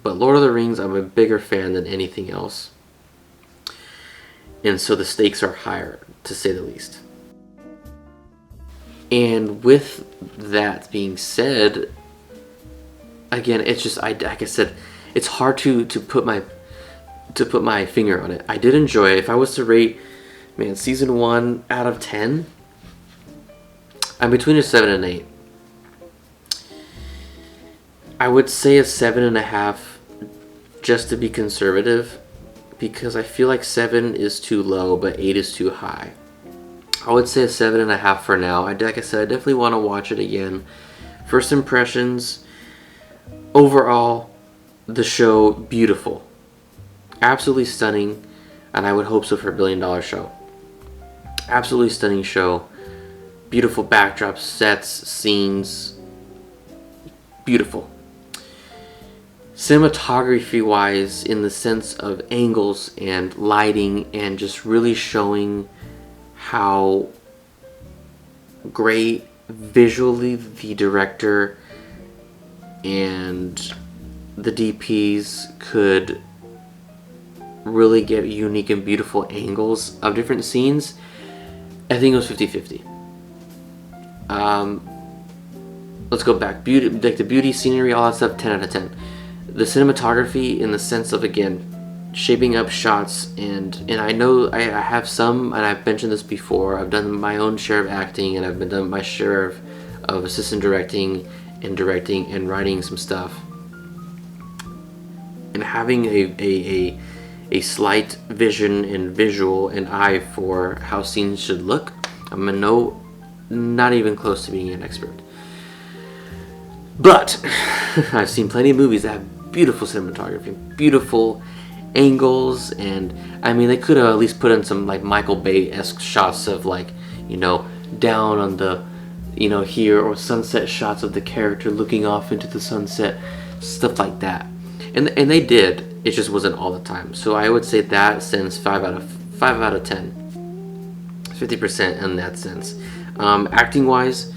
But Lord of the Rings, I'm a bigger fan than anything else. And so the stakes are higher, to say the least. And with that being said, again, it's just like I said, it's hard to put my finger on it. I did enjoy it. If I was to rate, man, season 1 out of 10, I'm between a 7 and 8. I would say a 7.5 just to be conservative, because I feel like 7 is too low, but 8 is too high. I would say a 7.5 for now. Like I said, I definitely want to watch it again. First impressions, overall, the show, beautiful. Absolutely stunning, and I would hope so for a $1 billion show. Absolutely stunning show. Beautiful backdrops, sets, scenes. Beautiful. Cinematography wise, in the sense of angles and lighting, and just really showing how great visually the director and the DPs could really get unique and beautiful angles of different scenes. I think it was 50-50. Let's go back. Beauty, like the beauty, scenery, all that stuff, 10 out of 10. The cinematography, in the sense of, again, shaping up shots, and I know I have some, and I've mentioned this before, I've done my own share of acting, and I've done my share of assistant directing and writing some stuff. And having a slight vision and visual and eye for how scenes should look, I'm not even close to being an expert. But I've seen plenty of movies that have beautiful cinematography, beautiful angles, and I mean, they could have at least put in some like Michael Bay-esque shots of, like, down on the, here, or sunset shots of the character looking off into the sunset, stuff like that. And they did. It just wasn't all the time. So I would say that sends 5 out of 10, 50% in that sense. Acting wise,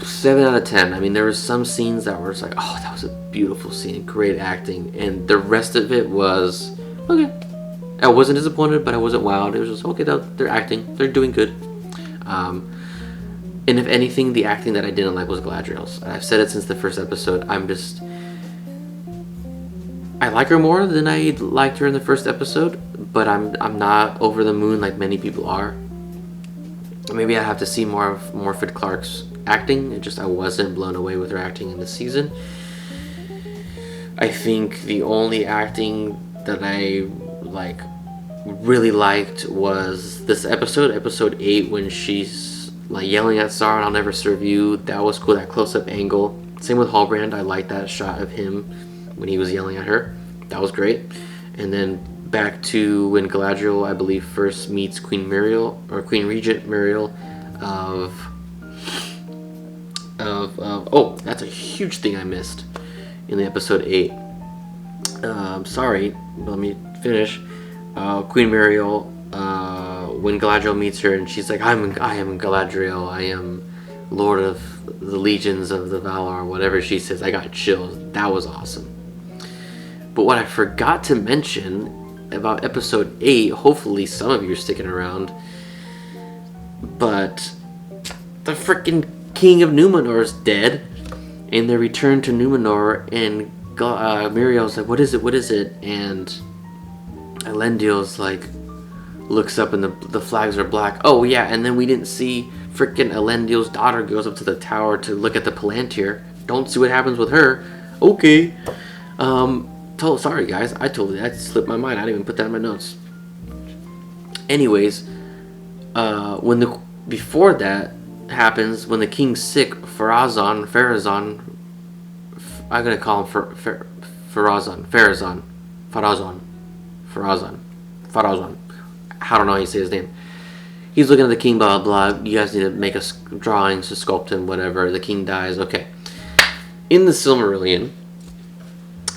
7 out of 10. I mean, there were some scenes that were just like, oh, that was a beautiful scene, great acting, and the rest of it was okay. I wasn't disappointed, but I wasn't wowed. It was just okay. They're acting, they're doing good. And if anything, the acting that I didn't like was Galadriel's. I've said it since the first episode. I like her more than I liked her in the first episode, but I'm not over the moon like many people are. Maybe I have to see more of Morfydd Clark's acting. I wasn't blown away with her acting in this season. I think the only acting that I really liked was this episode 8, when she's like yelling at Sauron, "I'll never serve you." That was cool, that close-up angle. Same with Halbrand. I liked that shot of him when he was yelling at her. That was great. And then back to when Galadriel, I believe, first meets Queen Muriel, or Queen Regent Muriel of oh, that's a huge thing I missed in the episode 8. Sorry, let me finish. Queen Muriel, when Galadriel meets her, and she's like, I am Galadriel, I am Lord of the Legions of the Valar, whatever she says. I got chills. That was awesome. But what I forgot to mention about episode 8, hopefully some of you are sticking around, but the freaking King of Numenor is dead, and they return to Numenor, and Muriel's like, what is it? And Elendil's like, looks up, and the flags are black. Oh yeah, and then we didn't see freaking Elendil's daughter goes up to the tower to look at the Palantir. Don't see what happens with her. Okay. Sorry guys, that slipped my mind. I didn't even put that in my notes. Anyways, before that happens, when the king's sick, Pharazôn, I'm gonna call him Pharazôn. I don't know how you say his name. He's looking at the king, blah blah blah. You guys need to make us drawings to sculpt him, whatever. The king dies. Okay. In the Silmarillion,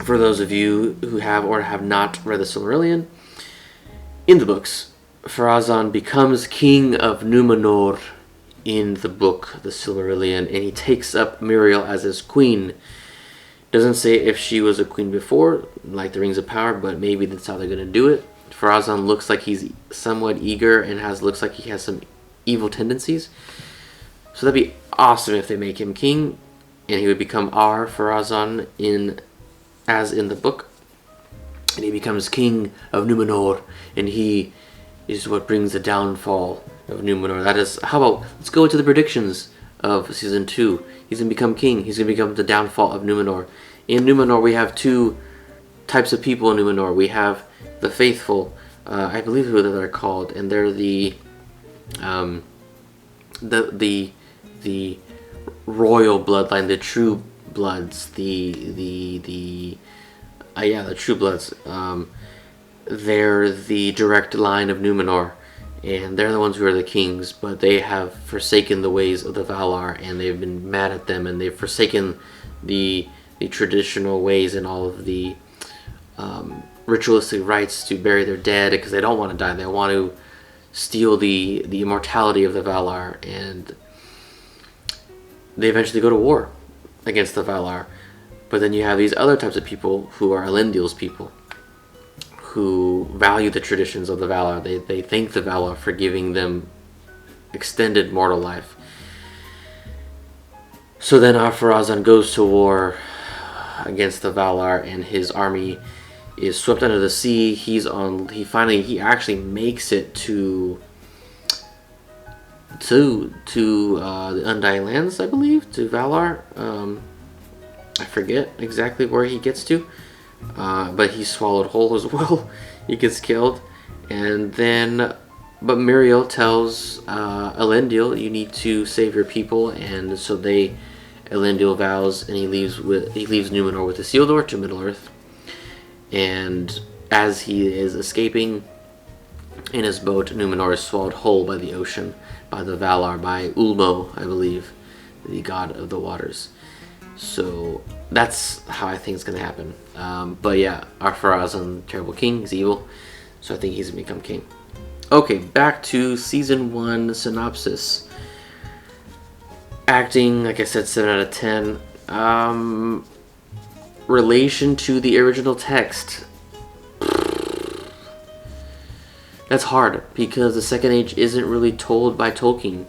for those of you who have or have not read the Silmarillion, in the books, Pharazôn becomes king of Numenor in the book, the Silmarillion, and he takes up Muriel as his queen. Doesn't say if she was a queen before, like the Rings of Power, but maybe that's how they're gonna do it. Farazan looks like he's somewhat eager and looks like he has some evil tendencies. So that'd be awesome if they make him king, and he would become our Farazan as in the book, and he becomes king of Numenor, and he is what brings the downfall of Numenor. That is, how about let's go into the predictions of season 2. He's gonna become king. He's gonna become the downfall of Numenor. In Numenor, we have two types of people in Numenor. We have the faithful, I believe who they're called, and they're the royal bloodline, the true bloods, the true bloods. They're the direct line of Numenor, and they're the ones who are the kings, but they have forsaken the ways of the Valar, and they've been mad at them, and they've forsaken the traditional ways and all of the ritualistic rites to bury their dead, because they don't want to die. They want to steal the immortality of the Valar, and they eventually go to war against the Valar. But then you have these other types of people who are Elendil's people, who value the traditions of the Valar. They thank the Valar for giving them extended mortal life. So then Ar-Pharazôn goes to war against the Valar, and his army is swept under the sea. He actually makes it to the Undying Lands, I believe, to Valar. I forget exactly where he gets to, but he's swallowed whole as well. He gets killed, and then but Miriel tells Elendil, "You need to save your people," and so Elendil vows, and he leaves Numenor with Isildur to Middle Earth. And as he is escaping in his boat, Numenor is swallowed whole by the ocean, by the Valar, by Ulmo, I believe, the god of the waters. So that's how I think it's going to happen. But yeah, Ar-Pharazôn, terrible king, he's evil, so I think he's going to become king. Okay, back to season 1 synopsis. Acting, like I said, 7 out of 10. Relation to the original text. That's hard, because the Second Age isn't really told by Tolkien.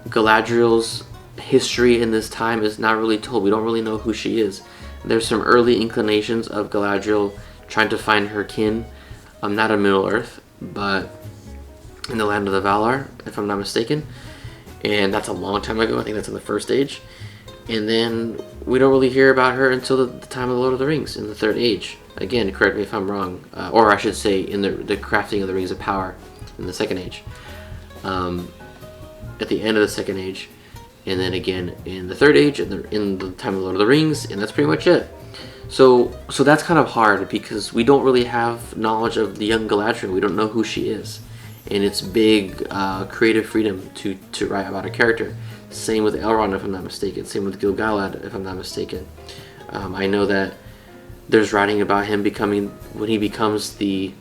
Galadriel's history in this time is not really told. We don't really know who she is. There's some early inclinations of Galadriel trying to find her kin, not in Middle Earth, but in the land of the Valar, if I'm not mistaken. And that's a long time ago. I think that's in the First Age. And then we don't really hear about her until the time of the Lord of the Rings in the Third Age. Again, correct me if I'm wrong, or I should say in the crafting of the Rings of Power in the Second Age. At the end of the Second Age, and then again in the Third Age, and in the time of the Lord of the Rings, and that's pretty much it. So that's kind of hard, because we don't really have knowledge of the young Galadriel. We don't know who she is, and it's big creative freedom to write about a character. Same with Elrond, if I'm not mistaken. Same with Gil-galad, if I'm not mistaken. I know that there's writing about him when he becomes the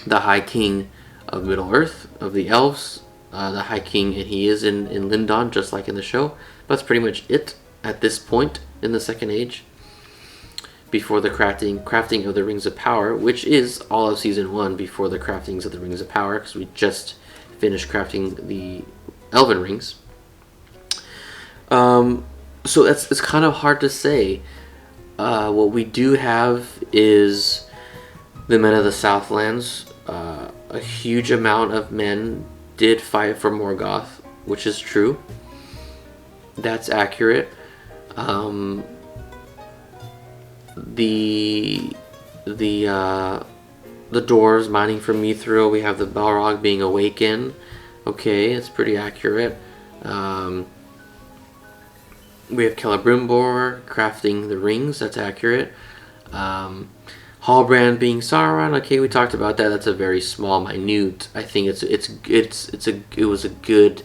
High King of Middle Earth, of the Elves, the High King, and he is in Lindon, just like in the show. But that's pretty much it at this point in the Second Age, before the crafting of the Rings of Power, which is all of season 1 before the craftings of the Rings of Power, because we just finished crafting the Elven Rings. So it's kind of hard to say. What we do have is the men of the Southlands. A huge amount of men did fight for Morgoth, which is true. That's accurate. The dwarves mining for Mithril. We have the Balrog being awakened. Okay, it's pretty accurate. We have Celebrimbor crafting the rings. That's accurate. Halbrand being Sauron. Okay, we talked about that. That's a very small, minute. I think it was a good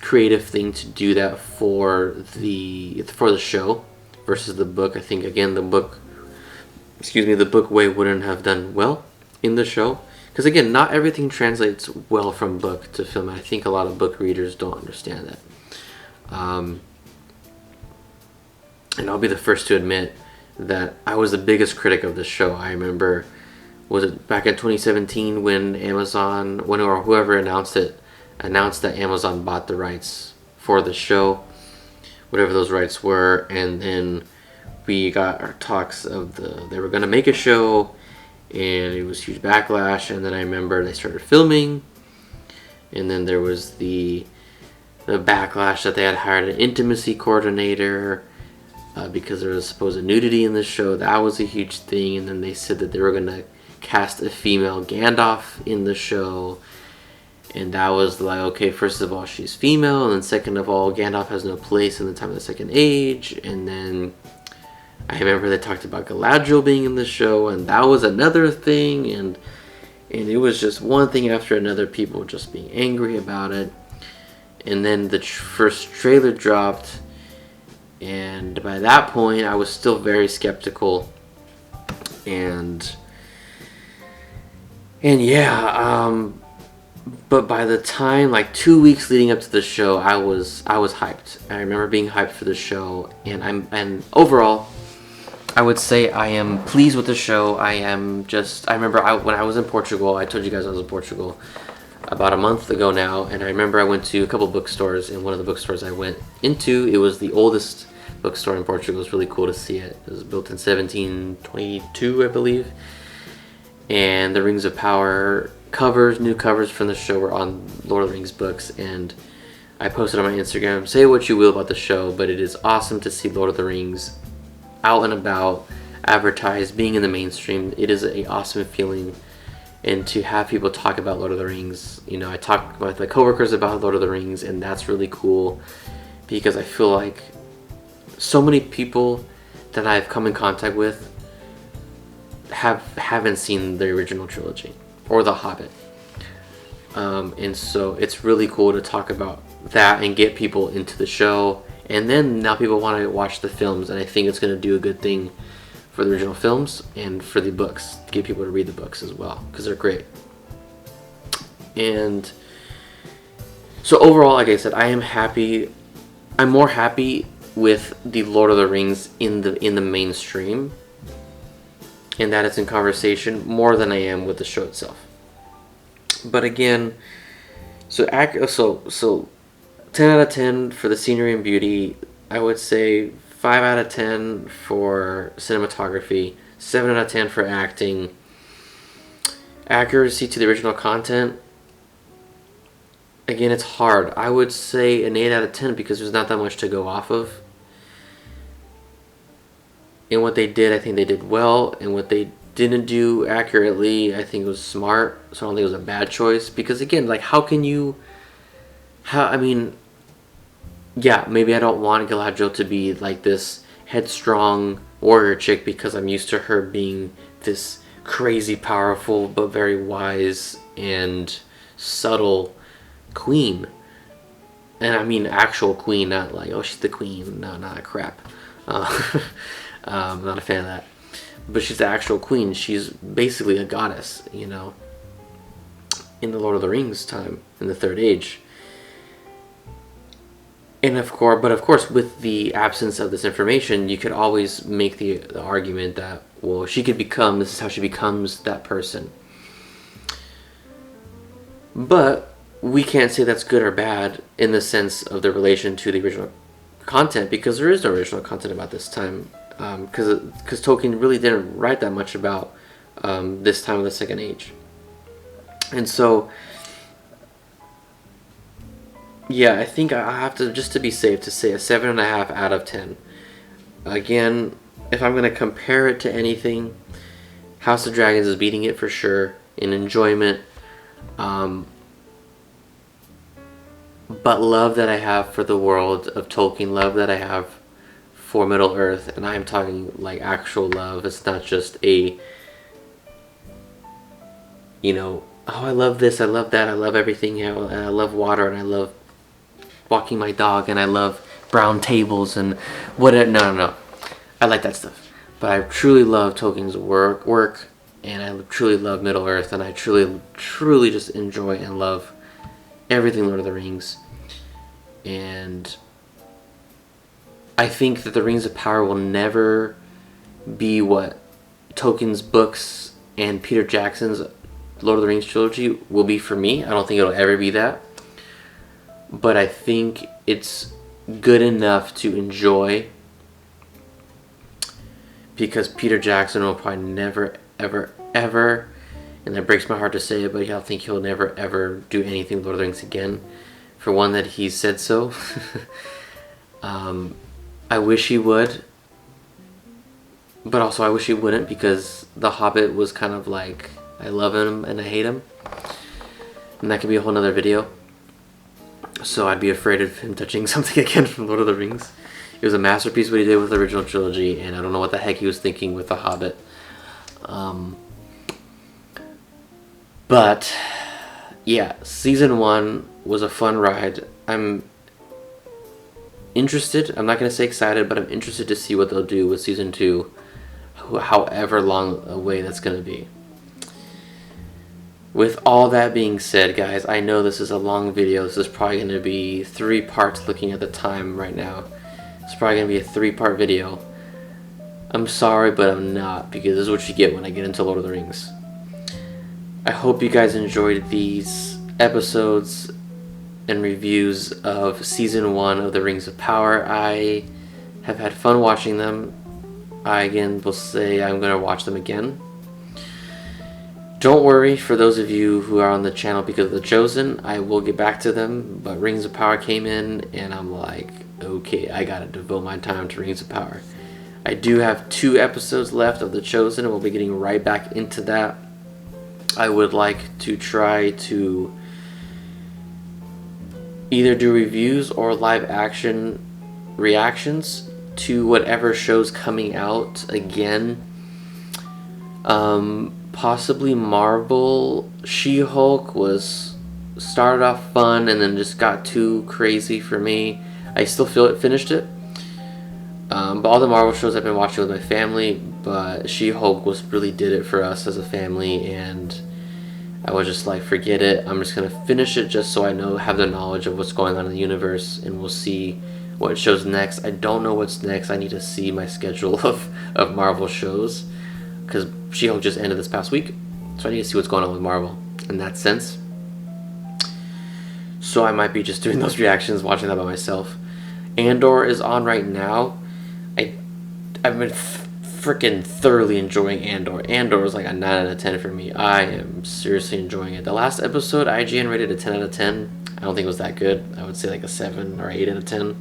creative thing to do that for the show versus the book. I think again the book way wouldn't have done well in the show, because again, not everything translates well from book to film. I think a lot of book readers don't understand that. And I'll be the first to admit that I was the biggest critic of this show. I remember, was it back in 2017 when Amazon, when or whoever announced that Amazon bought the rights for the show, whatever those rights were, and then we got our talks of they were gonna make a show, and it was huge backlash. And then I remember they started filming, and then there was the backlash that they had hired an intimacy coordinator because there was supposed nudity in the show. That was a huge thing. And then they said that they were gonna cast a female Gandalf in the show, and that was like, okay, first of all, she's female, and then second of all, Gandalf has no place in the time of the Second Age. And then I remember they talked about Galadriel being in the show, and that was another thing, and it was just one thing after another, people just being angry about it. And then the first trailer dropped, and by that point, I was still very skeptical, and yeah, but by the time, like 2 weeks leading up to the show, I was hyped. I remember being hyped for the show, and overall, I would say I am pleased with the show. I remember when I was in Portugal, I told you guys I was in Portugal about a month ago now, and I remember I went to a couple bookstores, and one of the bookstores I went into, it was the oldest bookstore in Portugal. It was really cool to see it. It was built in 1722, I believe, and the Rings of Power new covers from the show were on Lord of the Rings books, and I posted on my Instagram, say what you will about the show, but it is awesome to see Lord of the Rings out and about, advertised, being in the mainstream. It is an awesome feeling, and to have people talk about Lord of the Rings, I talk with my coworkers about Lord of the Rings, and that's really cool, because I feel like so many people that I've come in contact with haven't seen the original trilogy or The Hobbit, and so it's really cool to talk about that and get people into the show. And then now people want to watch the films, and I think it's going to do a good thing for the original films and for the books, to get people to read the books as well, because they're great. And so overall, like I said, I am happy. I'm more happy with the Lord of the Rings in the mainstream, and that it's in conversation, more than I am with the show itself. But again, so 10 out of 10 for the scenery and beauty. I would say 5 out of 10 for cinematography, 7 out of 10 for acting. Accuracy to the original content, again, it's hard. I would say an 8 out of 10 because there's not that much to go off of. And what they did, I think they did well. And what they didn't do accurately, I think it was smart. So I don't think it was a bad choice. Because again, like, yeah, maybe I don't want Galadriel to be like this headstrong warrior chick, because I'm used to her being this crazy powerful but very wise and subtle queen. And I mean actual queen, not like, oh, she's the queen. No, not crap. I'm not a fan of that. But she's the actual queen. She's basically a goddess, in the Lord of the Rings time, in the Third Age. And of course, with the absence of this information, you could always make the argument that, well, this is how she becomes that person. But we can't say that's good or bad in the sense of the relation to the original content, because there is no original content about this time. Because Tolkien really didn't write that much about this time of the Second Age. And so, yeah, I think I have to, just to be safe, to say a 7.5 out of 10. Again, if I'm going to compare it to anything, House of Dragons is beating it for sure in enjoyment. But love that I have for the world of Tolkien, love that I have for Middle Earth, and I'm talking like actual love. It's not just oh, I love this, I love that, I love everything, and I love water, and I love walking my dog, and I love brown tables, and whatever. No. I like that stuff. But I truly love Tolkien's work, and I truly love Middle Earth, and I truly just enjoy and love everything Lord of the Rings. And I think that the Rings of Power will never be what Tolkien's books and Peter Jackson's Lord of the Rings trilogy will be for me. I don't think it'll ever be that. But I think it's good enough to enjoy, because Peter Jackson will probably never, ever, ever, and that breaks my heart to say it, but I think he'll never, ever do anything with Lord of the Rings again. For one, that he said so. I wish he would, but also I wish he wouldn't, because The Hobbit was kind of like, I love him and I hate him, and that could be a whole nother video. So I'd be afraid of him touching something again from Lord of the Rings. It was a masterpiece what he did with the original trilogy, and I don't know what the heck he was thinking with The Hobbit. But yeah, season 1 was a fun ride. I'm interested. I'm not going to say excited, but I'm interested to see what they'll do with season 2, however long away that's going to be. With all that being said, guys, I know this is a long video. This is probably going to be 3 parts looking at the time right now. It's probably going to be a 3-part video. I'm sorry, but I'm not, because this is what you get when I get into Lord of the Rings. I hope you guys enjoyed these episodes and reviews of Season 1 of the Rings of Power. I have had fun watching them. I, again, will say I'm going to watch them again. Don't worry, for those of you who are on the channel because of The Chosen, I will get back to them, but Rings of Power came in, and I'm like, okay, I gotta devote my time to Rings of Power. I do have 2 episodes left of The Chosen, and we'll be getting right back into that. I would like to try to either do reviews or live action reactions to whatever show's coming out again. Possibly Marvel. She-Hulk started off fun and then just got too crazy for me. I still feel it finished it. But all the Marvel shows I've been watching with my family, but She-Hulk really did it for us as a family, and I was just like, forget it. I'm just gonna finish it just so I have the knowledge of what's going on in the universe, and we'll see what shows next. I don't know what's next. I need to see my schedule of Marvel shows, because She-Hulk just ended this past week, so I need to see what's going on with Marvel in that sense. So I might be just doing those reactions, watching that by myself. Andor is on right now. I've been freaking thoroughly enjoying Andor. Andor is like a 9 out of 10 for me. I am seriously enjoying it. The last episode, IGN rated a 10 out of 10. I don't think it was that good. I would say like a 7 or 8 out of 10.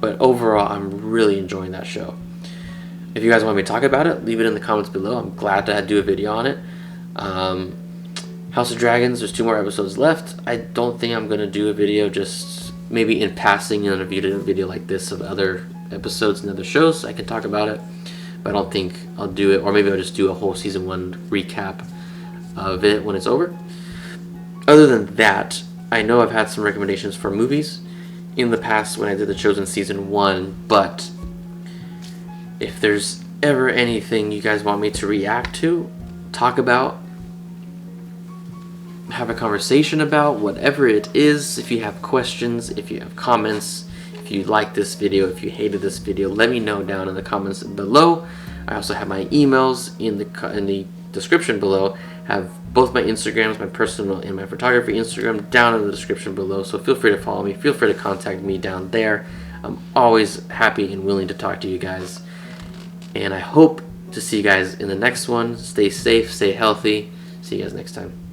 But overall, I'm really enjoying that show. If you guys want me to talk about it, leave it in the comments below. I'm glad to do a video on it. House of Dragons, there's 2 more episodes left. I don't think I'm going to do a video, just maybe in passing in a video like this of other episodes and other shows. I can talk about it, but I don't think I'll do it. Or maybe I'll just do a whole season 1 recap of it when it's over. Other than that, I know I've had some recommendations for movies in the past when I did The Chosen season 1, but if there's ever anything you guys want me to react to, talk about, have a conversation about, whatever it is, if you have questions, if you have comments, if you like this video, if you hated this video, let me know down in the comments below. I also have my emails in the description below. Have both my Instagrams, my personal and my photography Instagram, down in the description below, so feel free to follow me, feel free to contact me down there. I'm always happy and willing to talk to you guys. And I hope to see you guys in the next one. Stay safe, stay healthy. See you guys next time.